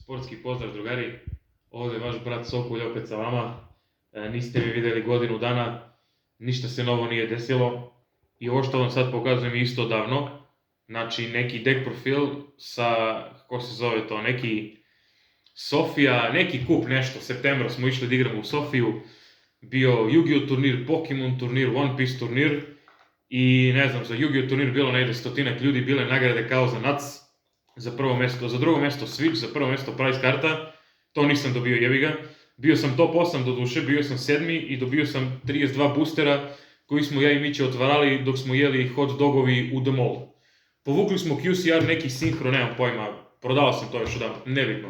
Sportski pozdrav drugari, ovdje je vaš brat Sokulj opet sa vama. Niste mi vidjeli godinu dana, ništa se novo nije desilo. I ovo što vam sad pokazujem je isto davno. Znači neki deck profil sa, kako se zove to, neki Sofija, neki kup nešto. Septembra smo išli da igramo u Sofiju. Bio Yu-Gi-Oh turnir, Pokemon turnir, One Piece turnir. I ne znam, za Yu-Gi-Oh turnir bilo negdje 100 ljudi, bile nagrade kao za NAC. Za prvo mjesto, za drugo mjesto Switch, za prvo mjesto prize karta. To nisam dobio, jebiga. Bio sam top 8 do duše, bio sam 7. i dobio sam 32 boostera koji smo ja i Miće otvarali dok smo jeli hot dogovi u The Mall. Povukli smo QCR neki sinhro, nemam pojma, prodao sam to još odavno, nebitno.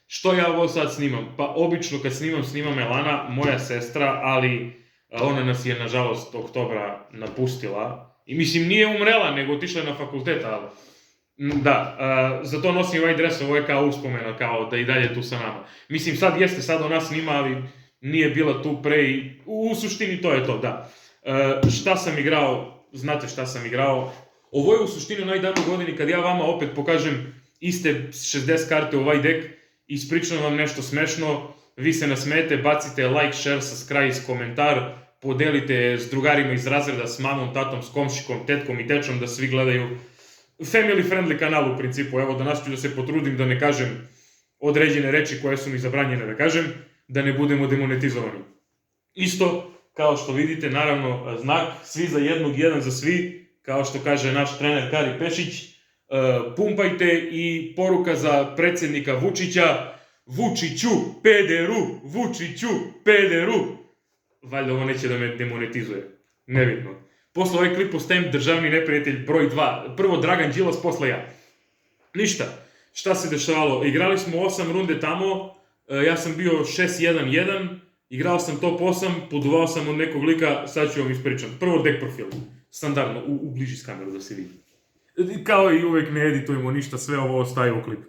Što ja ovo sad snimam? Pa obično kad snimam Elana, moja sestra, ali ona nas je nažalost oktobra napustila. I mislim nije umrela, nego otišla na fakultet, ali... Da, zato nosim ovaj dres, ovo je kao uspomena, kao da i dalje tu sa nama. Mislim, sad ona snima, ali nije bila tu pre i u suštini to je to, da. Šta sam igrao, znate šta sam igrao. Ovo je u suštini onaj dan u godini kad ja vama opet pokažem iste 60 karte u ovaj deck, ispričam vam nešto smešno, vi se nasmete, bacite like, share, subscribe, komentar, podelite s drugarima iz razreda, s mamom, tatom, s komšikom, tetkom i tečom da svi gledaju. Family friendly kanal u principu, evo danas ću da se potrudim da ne kažem određene reči koje su mi zabranjene da kažem, da ne budemo demonetizovani. Isto, kao što vidite, naravno, znak svi za jednog, jedan za svi, kao što kaže naš trener Kari Pešić, pumpajte i poruka za predsjednika Vučića, Vučiću, pederu, Vučiću, pederu. Valjda ovo neće da me demonetizuje, nebitno. Posle ovaj klip ostajem državni neprijatelj broj 2. Prvo Dragan Đilas, posle ja. Ništa. Šta se dešavalo? Igrali smo 8 runde tamo. Ja sam bio 6-1-1. Igrao sam top 8. Poduvao sam od nekog lika. Sad ću vam ispričati. Prvo deck profil. Standardno. Ubliži s kameru da se vidi. Kao i uvek ne editujemo ništa. Sve ovo ostaje u klip.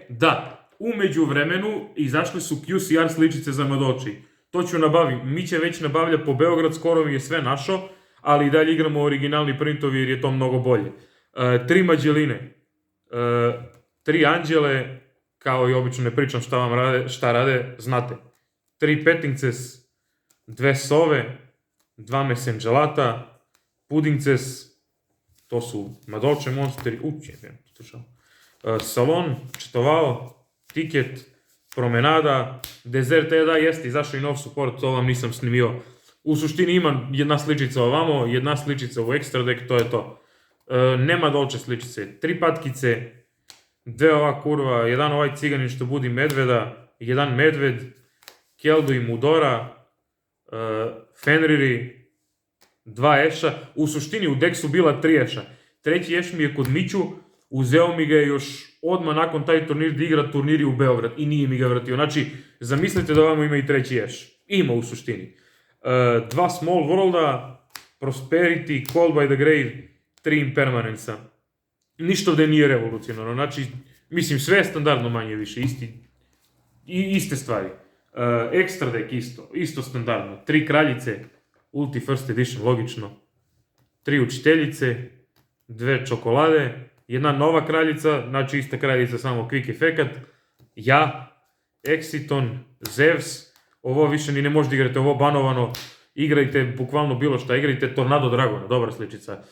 Da. U međuvremenu izašle su QCR sličice za Madoči. To ću nabaviti. Miće već nabavlja po Beograd. Skoro mi je sve našo. Ali i dalje igramo originalni printovi jer je to mnogo bolje. 3 Mađeline, 3 Anđele, kao i obično ne pričam šta rade, znate. 3 Pettingces, 2 Sove, 2 Mesenđelata, Pudingces, to su Madolče monsteri, Salon, Četovao, Tiket, Promenada, Desert jeste, izašao i nov support, to vam nisam snimio. U suštini ima jedna sličica ovamo, jedna sličica u extra deck, to je to. Nema dolče sličice. 3 patkice, 2 ova kurva, jedan ovaj ciganin što budi medveda, jedan medved, Keldu i Mudora, Fenriri, 2 eša. U suštini u deck su bila 3 eša. Treći eš mi je kod Miću, uzeo mi ga je još odmah nakon taj turnir da igra turniri u Beograd i nije mi ga vratio. Znači, zamislite da ovamo ima i treći eš. Ima u suštini. 2 Small Worlda, Prosperity, Call by the Grave, 3 Impermanenca. Ništa ovdje nije revolucionarno, znači, mislim, sve je standardno manje više, iste stvari. Extra deck isto standardno. 3 Kraljice, Ulti First Edition, logično. 3 Učiteljice, 2 Čokolade, jedna nova kraljica, znači ista kraljica, samo quick efekat. Ja, Exiton, Zeus. Ovo više ni ne možete igrati, ovo banovano, igrajte bukvalno bilo šta, igrajte Tornado Dragona, dobra sličica.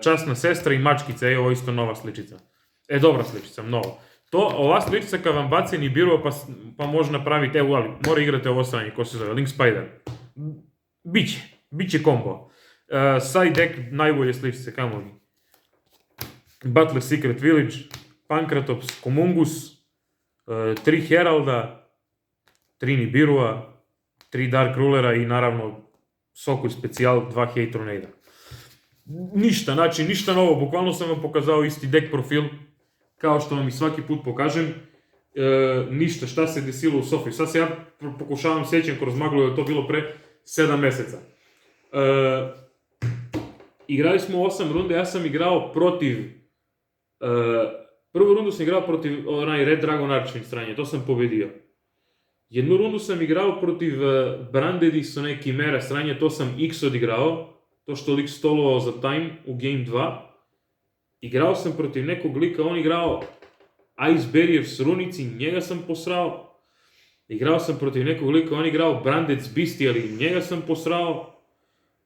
Časna sestra i mačkica, ovo isto nova sličica. Dobra sličica, mnogo. Ova sličica kad vam baci ni biro pa može napraviti, ali mora igrati ovo sanje, ko se zove, Link Spider. Biće kombo. Side deck, najbolje sličice, kamo li. Butler Secret Village, Pankratops, Komungus, 3 Heralda, 3 Nibirua, 3 Dark Rulera i naravno Sokulj specijal, 2 Hate Tornada. Ništa novo, bukvalno sam vam pokazao isti deck profil, kao što vam i svaki put pokažem. Ništa, šta se desilo u Sofiji. Sad se ja pokušavam sjećam kroz maglu, jer je to bilo pre 7 mjeseca. Igrali smo 8 runde, ja sam igrao protiv... Prvu rundu sam igrao protiv onaj Red Dragon Archfiend stranje, to sam pobedio. Jednu rundu sam igrao protiv Brandedis, one Kimera stranje, to sam X odigrao, to što lik stolovao za time u Game 2. Igrao sam protiv nekog lika, on igrao Ice Barriers Runici, njega sam posrao. Igrao sam protiv nekog lika, on igrao Branded's Beastie, ali njega sam posrao.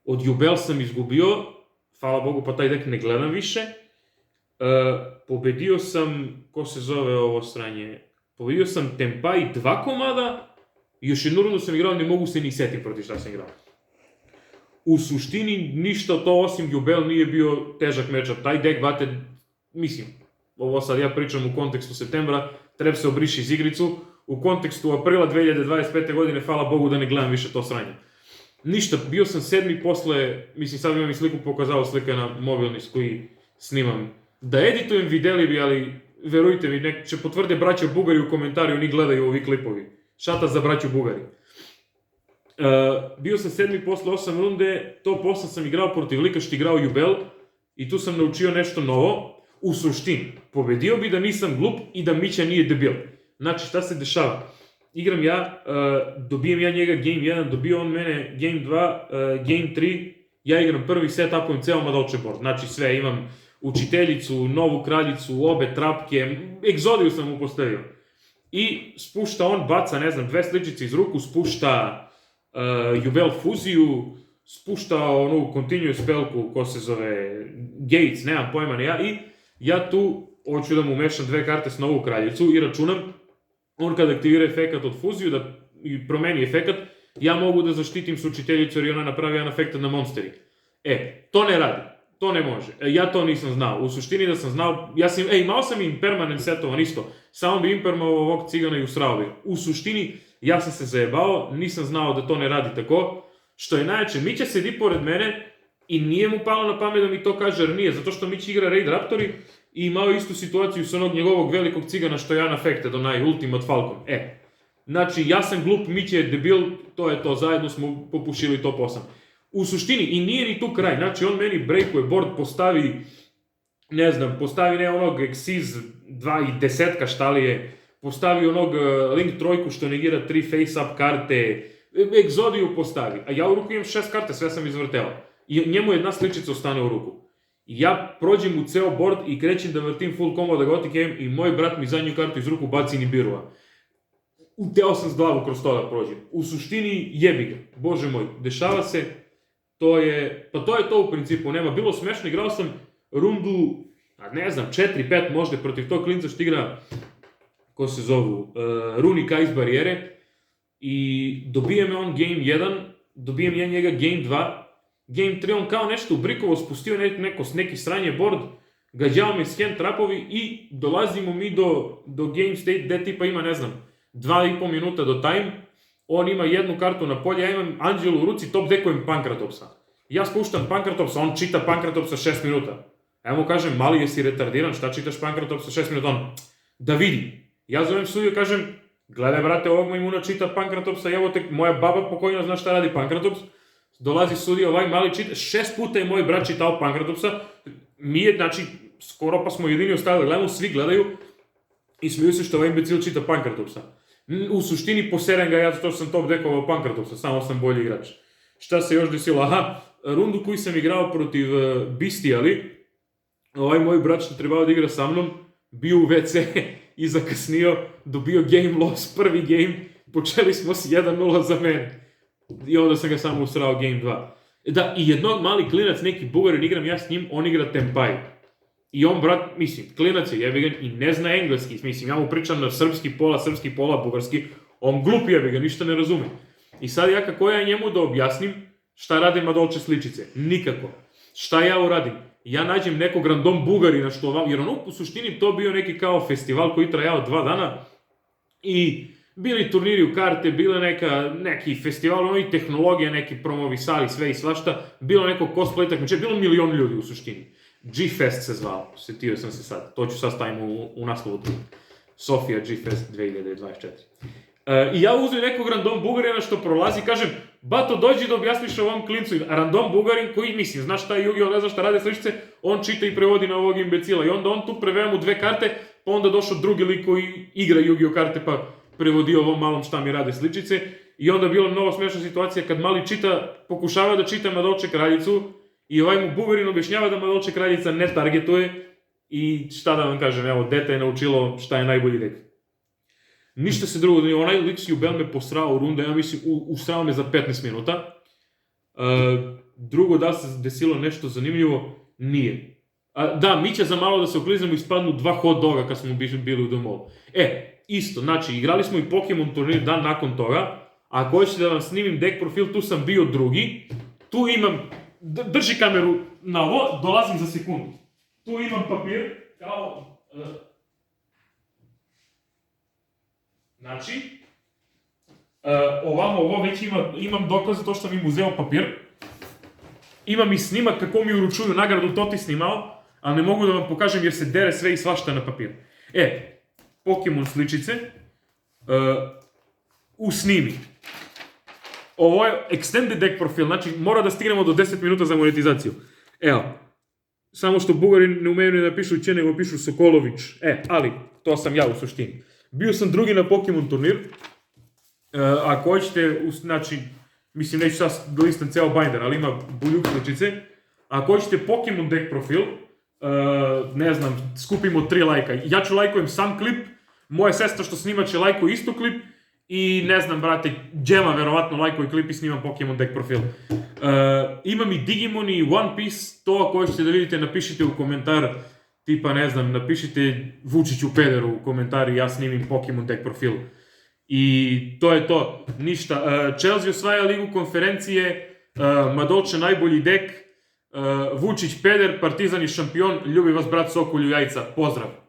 Od Jubel sam izgubio, hvala Bogu pa taj dek ne gledam više. Pobedio sam, ko se zove ovo sranje, pobedio sam Tempai 2 komada, i još jednu rundu sam igrao, ne mogu se ni setiti protiv šta sam igrao. U suštini ništa od to osim Jubel nije bio težak matchup, taj dek vate, mislim, ovo sad ja pričam u kontekstu septembra, treba se obriši iz igricu, u kontekstu aprila 2025. godine, hvala Bogu da ne gledam više to sranje. Ništa, bio sam 7. posle, mislim sad imam i sliku, pokazao slika na mobilni s koji snimam. Da editujem videli bi, ali verujte mi, nek će potvrde braća Bugari u komentariju, oni gledaju ovi klipovi. Šata za braću Bugari. Bio sam 7. posle 8 runde, to posle sam igrao protiv lika što igrao Jubel i tu sam naučio nešto novo. U suštini, pobedio bi da nisam glup i da Mića nije debil. Znači, šta se dešava? Igram ja, dobijem ja njega game 1, dobio on mene game 2, game 3, ja igram prvi set, upujem ceo Madolče board. Znači sve, imam učiteljicu, novu kraljicu, obe trapke, egzodiju sam mu postavio. I spušta on, baca, ne znam, 2 sličice iz ruku, spušta Jubel fuziju, spušta onu continuous spellku, ko se zove Gates, nemam pojma ni ja, i ja tu hoću da mu mešam 2 karte s novu kraljicu i računam, on kad aktivira efekat od fuziju, da promeni efekat, ja mogu da zaštitim s učiteljicu jer ona napravi jedan efekat na monsteri. To ne radi, to ne može, ja to nisam znao, u suštini da sam znao, imao sam impermanent setovan isto, samo bi impermao ovog cigana i usrao bi. U suštini, ja sam se zajebao, nisam znao da to ne radi tako, što je najjače, Mića sedi pored mene i nije mu palo na pamet da mi to kaže, jer nije, zato što Mić igra Raid Raptori i imao istu situaciju s onog njegovog velikog cigana što je Unaffected, onaj Ultimate Falcon. Znači, ja sam glup, Mića je debil, to je to, zajedno smo popušili top 8. U suštini, i nije ni tu kraj, znači on meni breakuje board, postavi onog Xyz 2 i 10 šta li je, postavi onog Link 3 što negira 3 face-up karte, egzodiju postavi, a ja u ruku imam 6 karte, sve sam izvrteo. I njemu jedna sličica ostane u ruku. I ja prođem u ceo board i krećem da vrtim full combo da Gothic Aim i moj brat mi zadnju kartu iz ruku baci Nibirua. Uteo sam s glavu kroz to da prođem. U suštini jebi ga, bože moj, dešava se, to je to u principu, nema, bilo smešno, igrao sam rundu, ne znam, 4-5 možda protiv tog klinca što igra, ko se zovu, Runic Ice barijere, i dobije me on game 1, dobijem ja njega game 2, game 3 on kao nešto ubrikovo spustio neki sranje board, gađao me s hand trapovi i dolazimo mi do game state gde tipa ima, ne znam, 2,5 minuta do time, on ima jednu kartu na polje, ja imam Anđelu u ruci, top dekujem Pankratopsa. Ja spuštam Pankratopsa, on čita Pankratopsa 6 minuta. Ja mu kažem, mali jesi retardiran, šta čitaš Pankratopsa 6 minuta? On, da vidi. Ja zovem sudiju, kažem, gledaj brate, ovog majmuna čita Pankratopsa, evo te, moja baba pokojna zna šta radi Pankratops. Dolazi sudija, ovaj mali čita, 6 puta je moj brat čitao Pankratopsa. Mi je, znači, skoro pa smo jedini ostali, gledamo, svi gledaju i smiju se što ovaj imbecil čita Pankratopsa. U suštini poseren ga ja zato što sam top dekovao Pankratopsa, samo sam bolji igrač. Šta se još desilo? Rundu koju sam igrao protiv Bistijali, ovaj moj brat što trebao da igra sa mnom, bio u WC i zakasnio, dobio game loss, prvi game, počeli smo s 1-0 za mene. I onda sam ga samo usrao game 2. Da, i jednog mali klinac, neki Bugarin, igram ja s njim, on igra Tempai. I on, brat, mislim, klinac je jebigan i ne zna engleski, mislim, ja mu pričam na srpski pola bugarski, on glup jebigan, ništa ne razume. I sad ja kako ja njemu da objasnim šta rade Madolče sličice? Nikako. Šta ja uradim? Ja nađem nekog random Bugarina što vam, jer ono u suštini to bio neki kao festival koji trajao 2 dana i bili turniri u karte, bile neki festival, ono i tehnologija, neki promovisali, sve i svašta, bilo neko cosplay takmičenje, bilo milion ljudi u suštini. G-Fest se zvao, setio sam se sad, to ću sad stavim u naslovu. Sofia G-Fest 2024. I ja uzmem nekog random Bugarina što prolazi i kažem, bato dođi da objasniš ovom klincu. Random Bugarin koji, mislim, znaš šta je Yu-Gi-Oh, ne zna šta rade sličice, on čita i prevodi na ovog imbecila. I onda on tu preveo mu 2 karte, pa onda došao drugi lik koji igra Yu-Gi-Oh karte pa prevodi ovom malom šta mi rade sličice. I onda je bila mnogo smešna situacija kad mali pokušava da čita Madolče kraljicu i ovaj mu Bugarin objašnjava da Madolče kraljica ne targetuje i šta da vam kažem, evo, dete je naučilo šta je najbolji dek. Ništa se drugo, onaj lik s Jubel me posrao u runde, ja mislim, usrao me za 15 minuta. Drugo, da se desilo nešto zanimljivo, nije. Da, mi će za malo da se okliznemo i spadnu 2 hot doga kad smo bili u domolu. Isto, znači, igrali smo i Pokemon turnir dan nakon toga, a ako hoćete da vam snimim deck profil, tu sam bio drugi, tu imam, drži kameru na ovo, dolazim za sekundu. Tu imam papir, kao, znači, ovo već imam dokaz za to što sam im uzeo papir, imam i snimak kako mi uručuju nagradu, to ti snimao, ali ne mogu da vam pokažem jer se dere sve i svašta na papir. Pokemon sličice, u snimi. Ovo je extended deck profil, znači mora da stignemo do 10 minuta za monetizaciju. Evo, samo što Bugari ne umeju ni da pišu Če, nego pišu Sokolović. Ali, to sam ja u suštini. Bio sam drugi na Pokemon turnir. Ako hoćete, znači, mislim neću sad da listam ceo binder, ali ima buljuk sličice. Ako hoćete Pokemon deck profil, ne znam, skupimo 3 lajka. Ja ću lajkujem sam klip, moja sestra što snima će lajkuje isto klip i ne znam, brate, Džema verovatno lajkuje klip i snimam Pokemon deck profil. Imam i Digimon i One Piece, to ako hoćete da vidite napišite u komentar, tipa ne znam, napišite Vučiću pederu u komentar i ja snimim Pokemon deck profil. I to je to, ništa. Chelsea osvaja ligu konferencije, Madolče najbolji dek, Vučić peder, Partizan je šampion, ljubi vas brat Sokolju jajca, pozdrav!